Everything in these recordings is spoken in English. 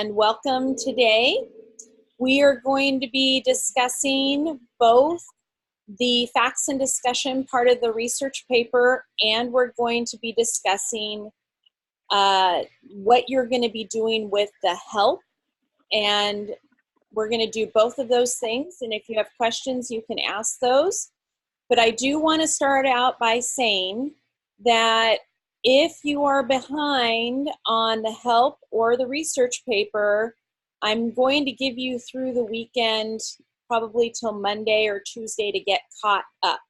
And welcome today. We are going to be discussing both the facts and discussion part of the research paper, and we're going to be discussing what you're going to be doing with the help. And we're going to do both of those things. And if you have questions, you can ask those. But I do want to start out by saying that if you are behind on the help or the research paper, I'm going to give you through the weekend, probably till Monday or Tuesday, to get caught up.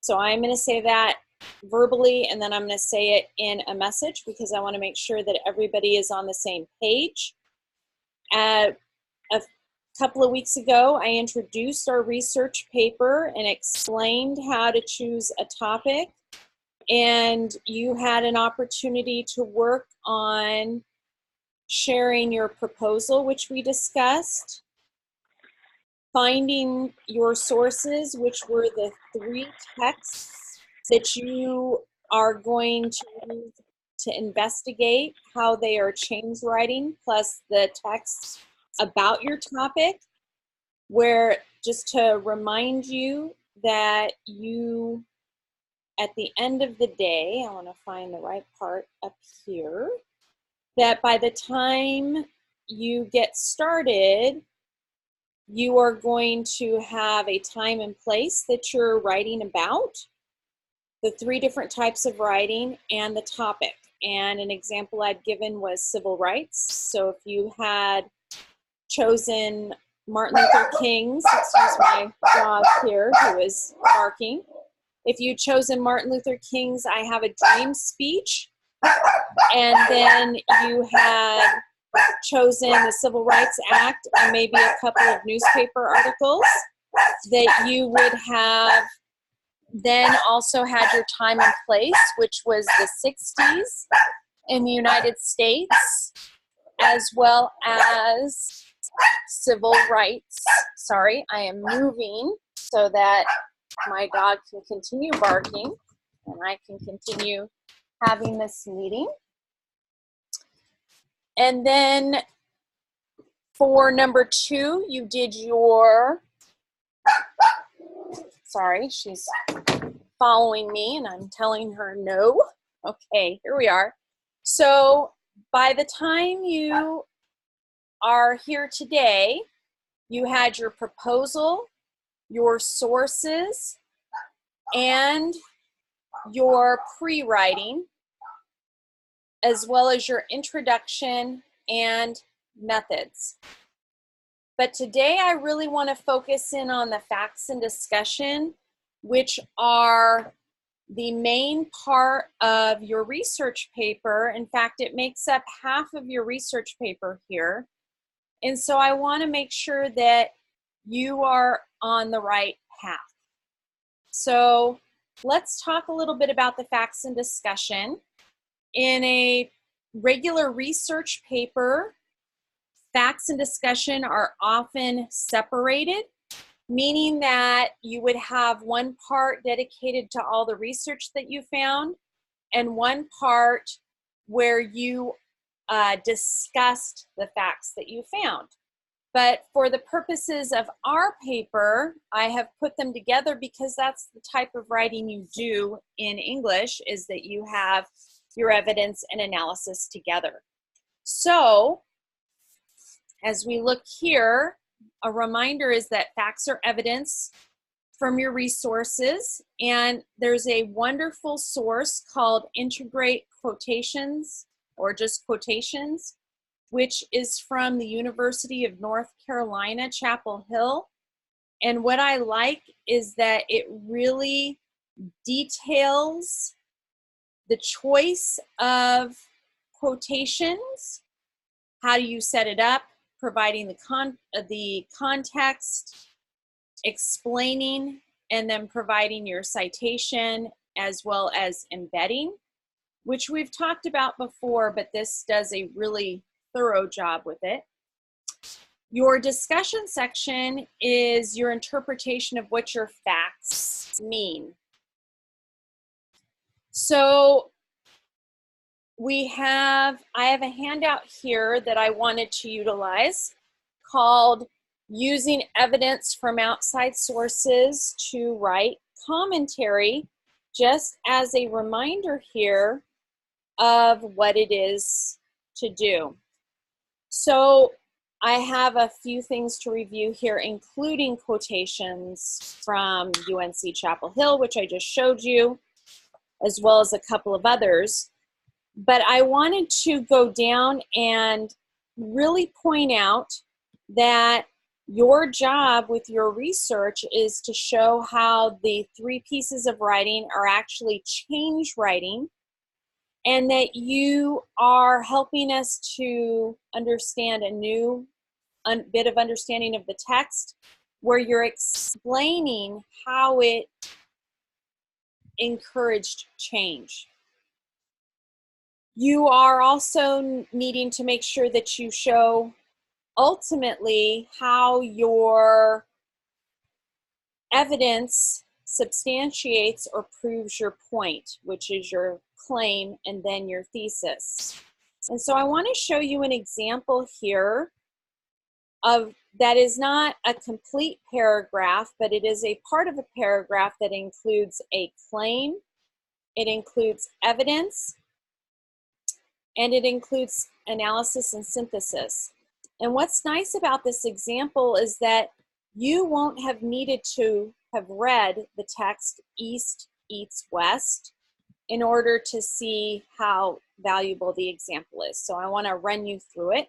So I'm going to say that verbally, and then I'm going to say it in a message because I want to make sure that everybody is on the same page. A couple of weeks ago, I introduced our research paper and explained how to choose a topic. And you had an opportunity to work on sharing your proposal, which we discussed, finding your sources, which were the 3 texts that you are going to investigate how they are change writing, plus the texts about your topic, where just to remind you that you, at the end of the day, I want to find the right part up here, that by the time you get started, you are going to have a time and place that you're writing about, the 3 different types of writing, and the topic. And an example I'd given was civil rights. So if you had chosen Martin Luther King's, excuse my dog here who is barking. If you'd chosen Martin Luther King's I Have a Dream speech, and then you had chosen the Civil Rights Act and maybe a couple of newspaper articles, that you would have then also had your time and place, which was the 60s in the United States, as well as civil rights. Sorry, I am moving so that my dog can continue barking and I can continue having this meeting. And then for number 2, you did your, sorry, she's following me and I'm telling her no. Okay, here we are. So by the time you are here today, you had your proposal, your sources, and your pre-writing, as well as your introduction and methods. But today I really want to focus in on the facts and discussion, which are the main part of your research paper. In fact, it makes up half of your research paper here. And so I want to make sure that you are on the right path. So let's talk a little bit about the facts and discussion. In a regular research paper, facts and discussion are often separated, meaning that you would have one part dedicated to all the research that you found and one part where you discussed the facts that you found. But for the purposes of our paper, I have put them together because that's the type of writing you do in English, is that you have your evidence and analysis together. So as we look here, a reminder is that facts are evidence from your resources, and there's a wonderful source called Integrate Quotations, or just Quotations, which is from the University of North Carolina, Chapel Hill. And what I like is that it really details the choice of quotations, how do you set it up, providing the context, explaining, and then providing your citation, as well as embedding, which we've talked about before, but this does a really thorough job with it. Your discussion section is your interpretation of what your facts mean. So I have a handout here that I wanted to utilize called Using Evidence from Outside Sources to Write Commentary, just as a reminder here of what it is to do. So I have a few things to review here, including quotations from UNC Chapel Hill, which I just showed you, as well as a couple of others. But I wanted to go down and really point out that your job with your research is to show how the three pieces of writing are actually change writing, and that you are helping us to understand a new bit of understanding of the text, where you're explaining how it encouraged change. You are also needing to make sure that you show ultimately how your evidence substantiates or proves your point, which is your claim and then your thesis. And so I want to show you an example here of that is not a complete paragraph, but it is a part of a paragraph that includes a claim, it includes evidence, and it includes analysis and synthesis. And what's nice about this example is that you won't have needed to have read the text East Eats West in order to see how valuable the example is. So I want to run you through it.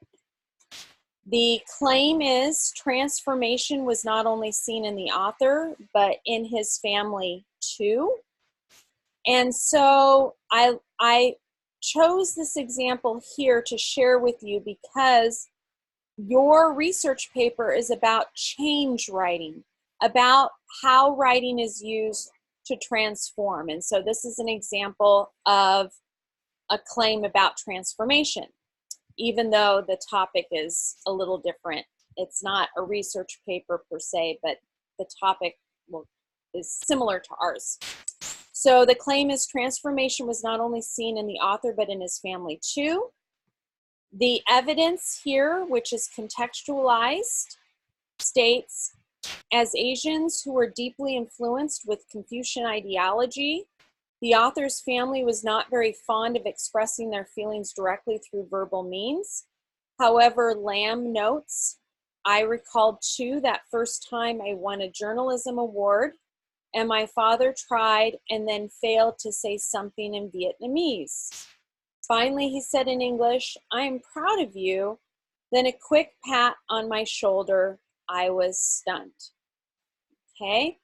The claim is transformation was not only seen in the author, but in his family too. And so I chose this example here to share with you because your research paper is about change writing, about how writing is used to transform. And so this is an example of a claim about transformation, even though the topic is a little different. It's not a research paper per se, but the topic is similar to ours. So the claim is transformation was not only seen in the author, but in his family too. The evidence here, which is contextualized, states, as Asians who were deeply influenced with Confucian ideology, the author's family was not very fond of expressing their feelings directly through verbal means. However, Lamb notes, I recalled too that first time I won a journalism award, and my father tried and then failed to say something in Vietnamese. Finally, he said in English, I am proud of you. Then a quick pat on my shoulder. I was stunned. Okay,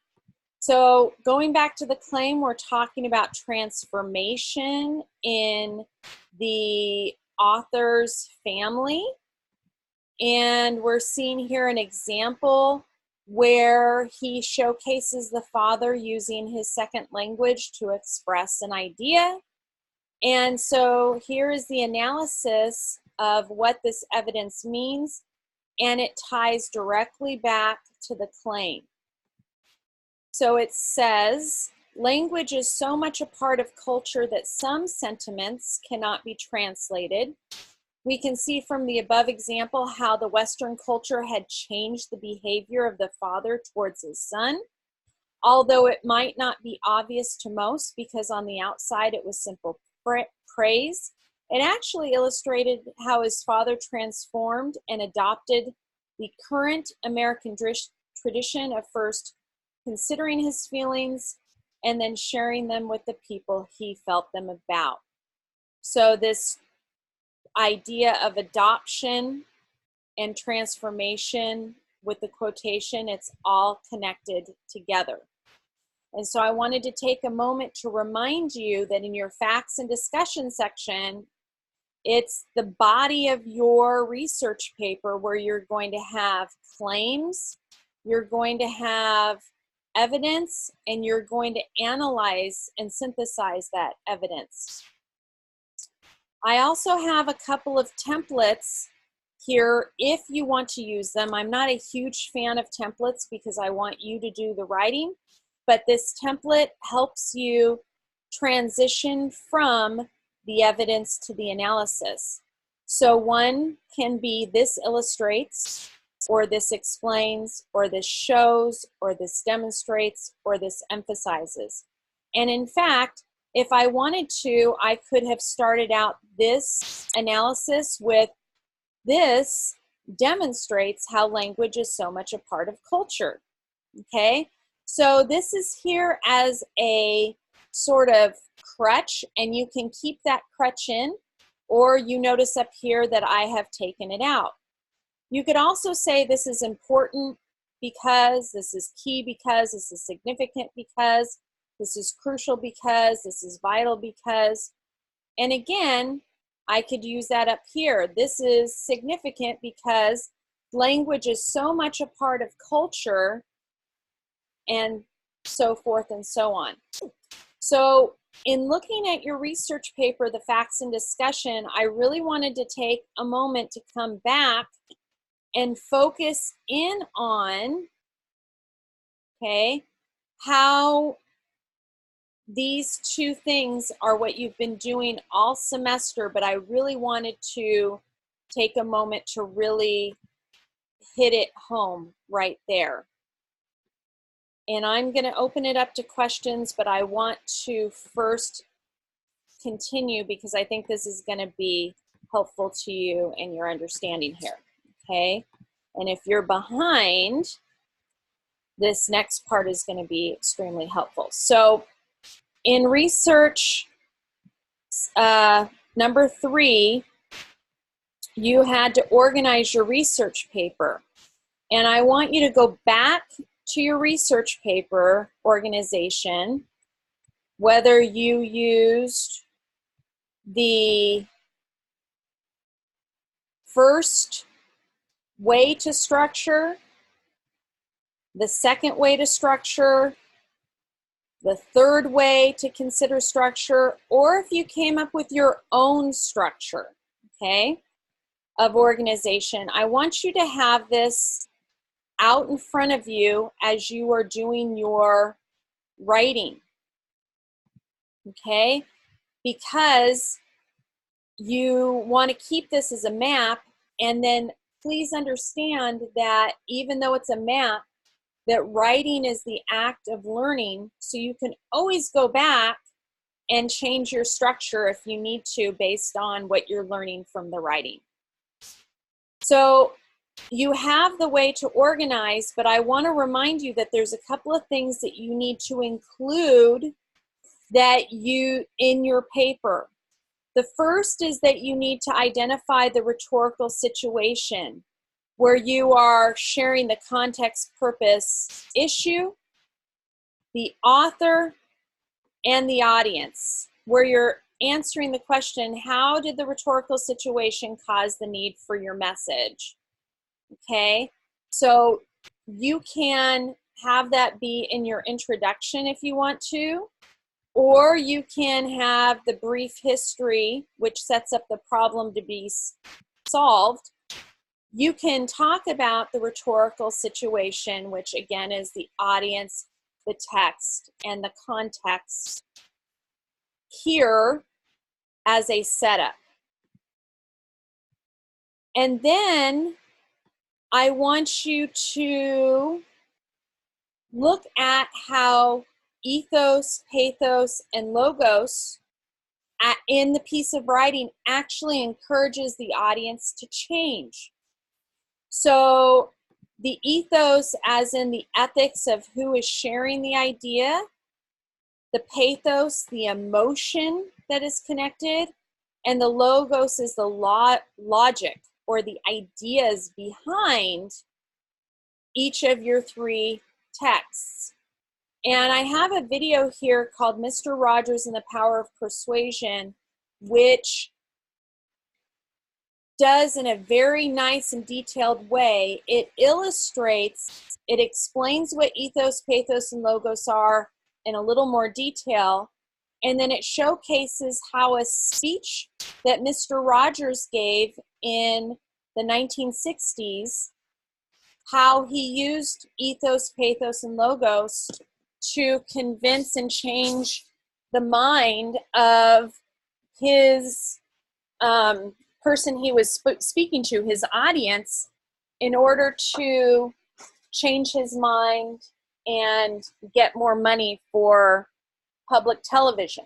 so going back to the claim, we're talking about transformation in the author's family. And we're seeing here an example where he showcases the father using his second language to express an idea. And so here is the analysis of what this evidence means, and it ties directly back to the claim. So it says, language is so much a part of culture that some sentiments cannot be translated. We can see from the above example how the Western culture had changed the behavior of the father towards his son. Although it might not be obvious to most because on the outside it was simple praise, it actually illustrated how his father transformed and adopted the current American tradition of first considering his feelings and then sharing them with the people he felt them about. So this idea of adoption and transformation with the quotation, it's all connected together. And so I wanted to take a moment to remind you that in your facts and discussion section, it's the body of your research paper where you're going to have claims, you're going to have evidence, and you're going to analyze and synthesize that evidence. I also have a couple of templates here if you want to use them. I'm not a huge fan of templates because I want you to do the writing, but this template helps you transition from the evidence to the analysis. So one can be this illustrates, or this explains, or this shows, or this demonstrates, or this emphasizes. And in fact, if I wanted to, I could have started out this analysis with this demonstrates how language is so much a part of culture. Okay, so this is here as a sort of crutch, and you can keep that crutch in, or you notice up here that I have taken it out. You could also say this is important because, this is key because, this is significant because, this is crucial because, this is vital because. And again, I could use that up here. This is significant because language is so much a part of culture, and so forth and so on. So in looking at your research paper, the facts and discussion, I really wanted to take a moment to come back and focus in on, okay, how these two things are what you've been doing all semester, but I really wanted to take a moment to really hit it home right there. And I'm going to open it up to questions, but I want to first continue because I think this is going to be helpful to you and your understanding here, okay? And if you're behind, this next part is going to be extremely helpful. So in research number 3, you had to organize your research paper. And I want you to go back to your research paper organization, whether you used the first way to structure, the second way to structure, the third way to consider structure, or if you came up with your own structure, okay, of organization. I want you to have this out in front of you as you are doing your writing, okay, because you want to keep this as a map. And then please understand that even though it's a map, that writing is the act of learning, so you can always go back and change your structure if you need to based on what you're learning from the writing. So you have the way to organize, but I want to remind you that there's a couple of things that you need to include that you in your paper. The first is that you need to identify the rhetorical situation where you are sharing the context, purpose, issue, the author, and the audience, where you're answering the question, how did the rhetorical situation cause the need for your message? Okay, so you can have that be in your introduction if you want to, or you can have the brief history, which sets up the problem to be solved. You can talk about the rhetorical situation, which again is the audience, the text, and the context here as a setup. And then I want you to look at how ethos, pathos, and logos in the piece of writing actually encourages the audience to change. So the ethos as in the ethics of who is sharing the idea, the pathos, the emotion that is connected, and the logos is the logic or the ideas behind each of your 3 texts. And I have a video here called Mr. Rogers and the Power of Persuasion, which does in a very nice and detailed way. It illustrates, it explains what ethos, pathos, and logos are in a little more detail, and then it showcases how a speech that Mr. Rogers gave in the 1960s, how he used ethos, pathos, and logos to convince and change the mind of his person he was speaking to, his audience, in order to change his mind and get more money for public television.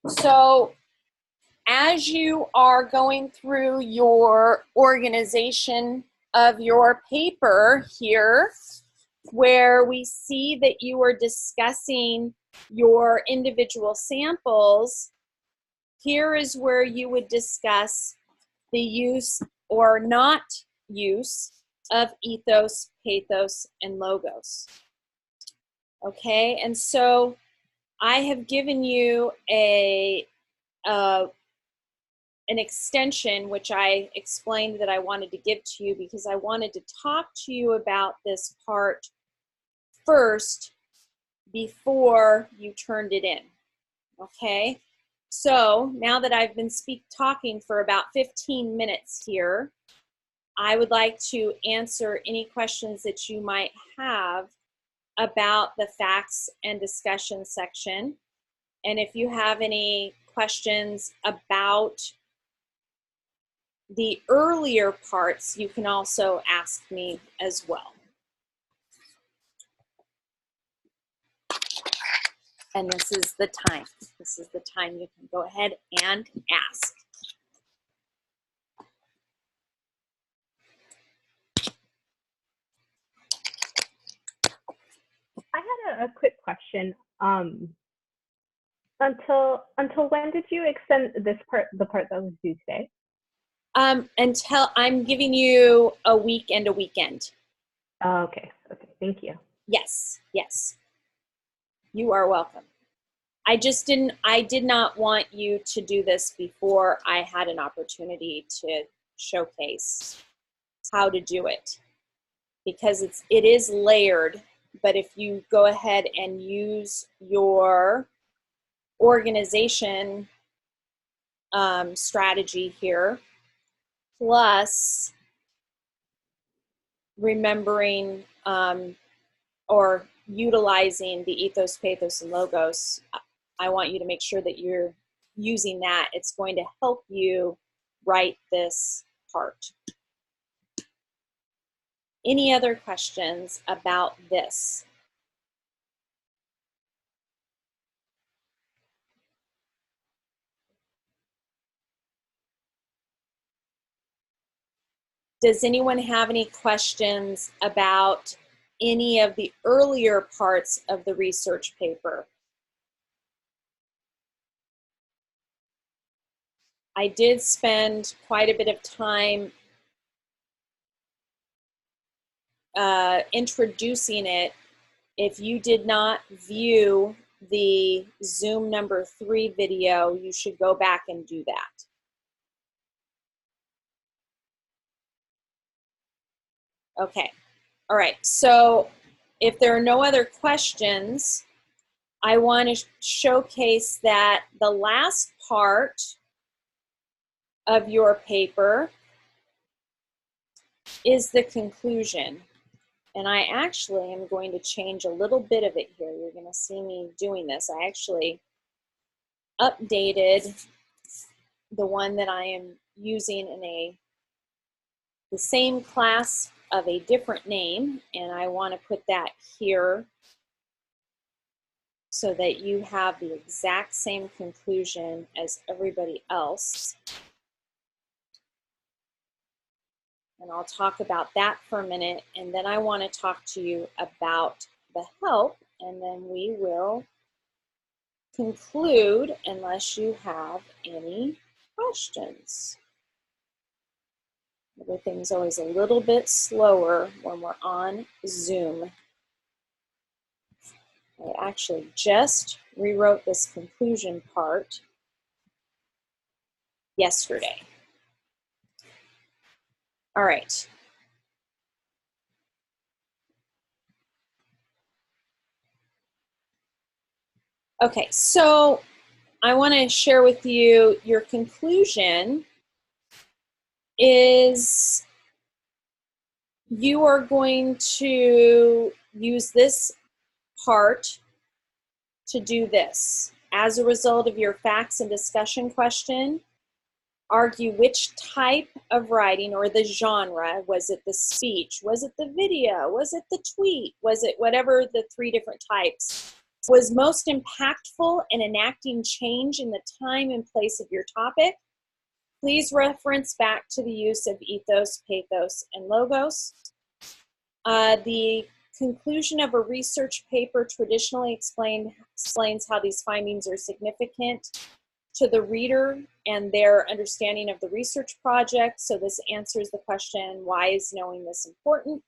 So as you are going through your organization of your paper here, where we see that you are discussing your individual samples, here is where you would discuss the use or not use of ethos, pathos, and logos. Okay, and so I have given you an extension, which I explained that I wanted to give to you because I wanted to talk to you about this part first before you turned it in. Okay, so now that I've been talking for about 15 minutes here, I would like to answer any questions that you might have about the facts and discussion section. And if you have any questions about the earlier parts, you can also ask me as well. And this is the time. This is the time you can go ahead and ask. I had a quick question. Until when did you extend this part, the part that was due today? Until I'm giving you a week and a weekend. Oh, okay. Okay. Thank you. Yes. Yes. You are welcome. I did not want you to do this before I had an opportunity to showcase how to do it, because it is layered. But if you go ahead and use your organization strategy here, plus remembering or utilizing the ethos, pathos, and logos, I want you to make sure that you're using that. It's going to help you write this part. Any other questions about this? Does anyone have any questions about any of the earlier parts of the research paper? I did spend quite a bit of time introducing it. If you did not view the Zoom number 3 video, you should go back and do that. Okay, all right, so if there are no other questions, I want to showcase that the last part of your paper is the conclusion. And I actually am going to change a little bit of it here. You're going to see me doing this. I actually updated the one that I am using in the same class of a different name, and I want to put that here so that you have the exact same conclusion as everybody else. And I'll talk about that for a minute, and then I want to talk to you about the help, and then we will conclude unless you have any questions. Everything's always a little bit slower when we're on Zoom. I actually just rewrote this conclusion part yesterday. All right. Okay, so I want to share with you your conclusion is you are going to use this part to do this As a result of your facts and discussion question, argue which type of writing or the genre, was it the speech, was it the video, was it the tweet, was it whatever the 3 different types, was most impactful in enacting change in the time and place of your topic. Please reference back to the use of ethos, pathos, and logos. The conclusion of a research paper traditionally explains how these findings are significant to the reader and their understanding of the research project. So this answers the question, why is knowing this important?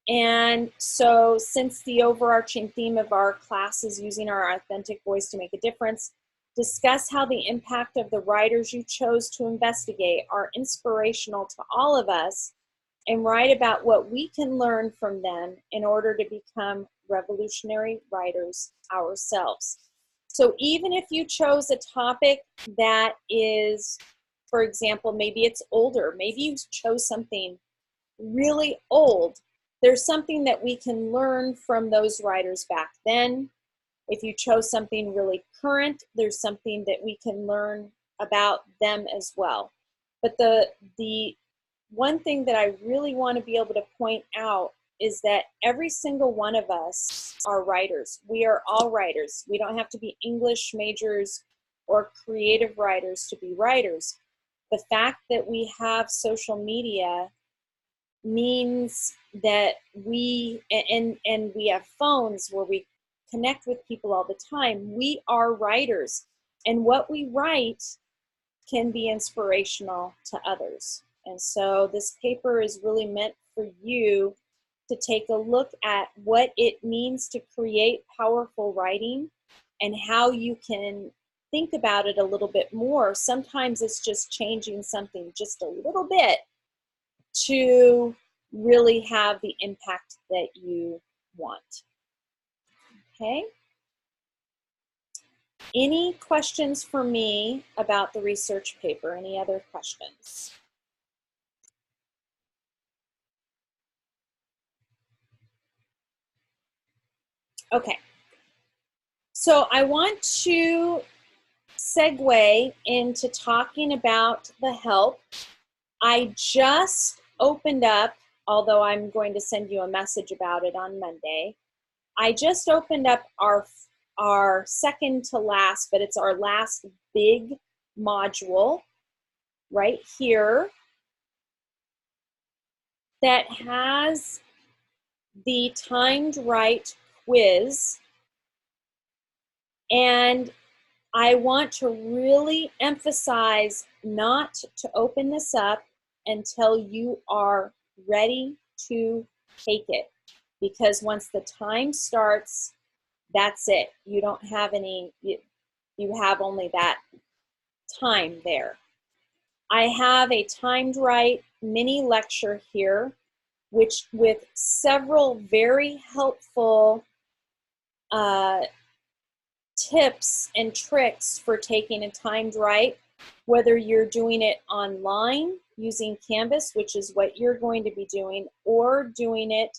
And so since the overarching theme of our class is using our authentic voice to make a difference, discuss how the impact of the writers you chose to investigate are inspirational to all of us, and write about what we can learn from them in order to become revolutionary writers ourselves. So even if you chose a topic that is, for example, maybe it's older, maybe you chose something really old, there's something that we can learn from those writers back then. If you chose something really current, there's something that we can learn about them as well. But the one thing that I really want to be able to point out is that every single one of us are writers. We are all writers. We don't have to be English majors or creative writers to be writers. The fact that we have social media means that we have phones where we connect with people all the time. We are writers, and what we write can be inspirational to others. And so this paper is really meant for you to take a look at what it means to create powerful writing and how you can think about it a little bit more. Sometimes it's just changing something just a little bit to really have the impact that you want. Okay? Any questions for me about the research paper? Any other questions? Okay. So I want to segue into talking about the help. I just opened up, although I'm going to send you a message about it on Monday, I just opened up our second to last, but it's our last big module right here that has the timed right quiz. And I want to really emphasize not to open this up until you are ready to take it. Because once the time starts, that's it. You don't have any, you have only that time there. I have a timed right mini lecture here, which with several very helpful tips and tricks for taking a timed right, whether you're doing it online using Canvas, which is what you're going to be doing, or doing it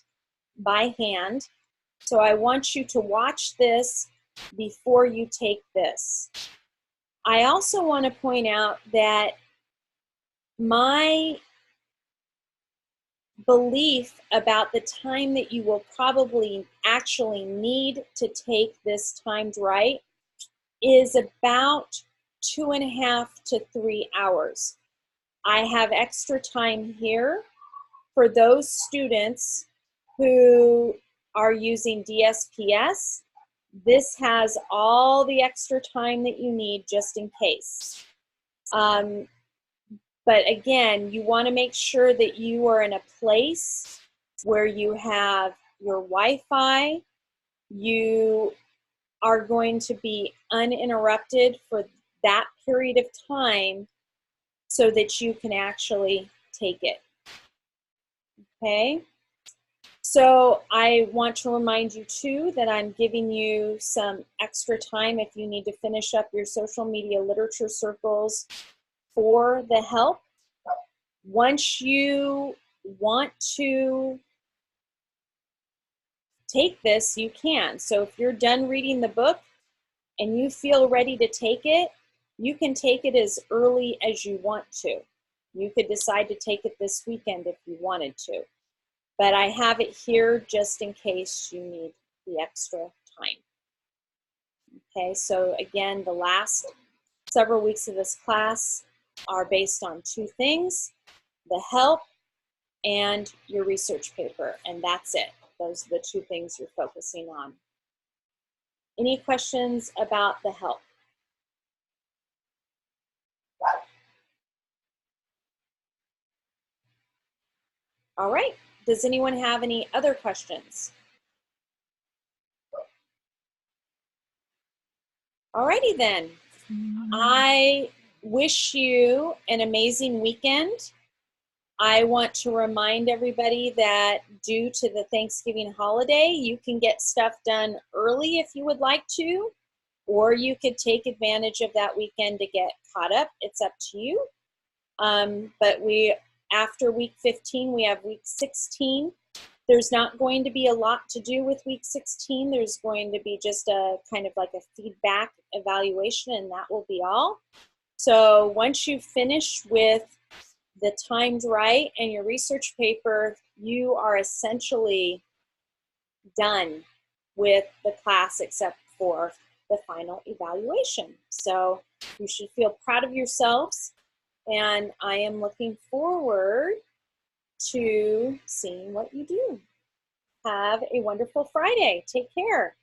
by hand. So I want you to watch this before you take this. I also want to point out that my belief about the time that you will probably actually need to take this timed right is about 2.5 to 3 hours. I have extra time here for those students who are using DSPS. This has all the extra time that you need just in case. But again, you want to make sure that you are in a place where you have your Wi-Fi, you are going to be uninterrupted for that period of time so that you can actually take it. Okay? So I want to remind you too that I'm giving you some extra time if you need to finish up your social media literature circles for the help. Once you want to take this, you can. So if you're done reading the book, and you feel ready to take it, you can take it as early as you want to. You could decide to take it this weekend if you wanted to. But I have it here just in case you need the extra time. Okay, so again, the last several weeks of this class are based on two things: the help and your research paper, and that's it. Those are the two things you're focusing on. Any questions about the help? All right, does anyone have any other questions? Alrighty then. I wish you an amazing weekend. I want to remind everybody that due to the Thanksgiving holiday, you can get stuff done early if you would like to, or you could take advantage of that weekend to get caught up. It's up to you. But after week 15, we have week 16. There's not going to be a lot to do with week 16. There's going to be just a kind of like a feedback evaluation, and that will be all. So once you finish with the times right and your research paper, you are essentially done with the class except for the final evaluation. So you should feel proud of yourselves, and I am looking forward to seeing what you do. Have a wonderful Friday. Take care.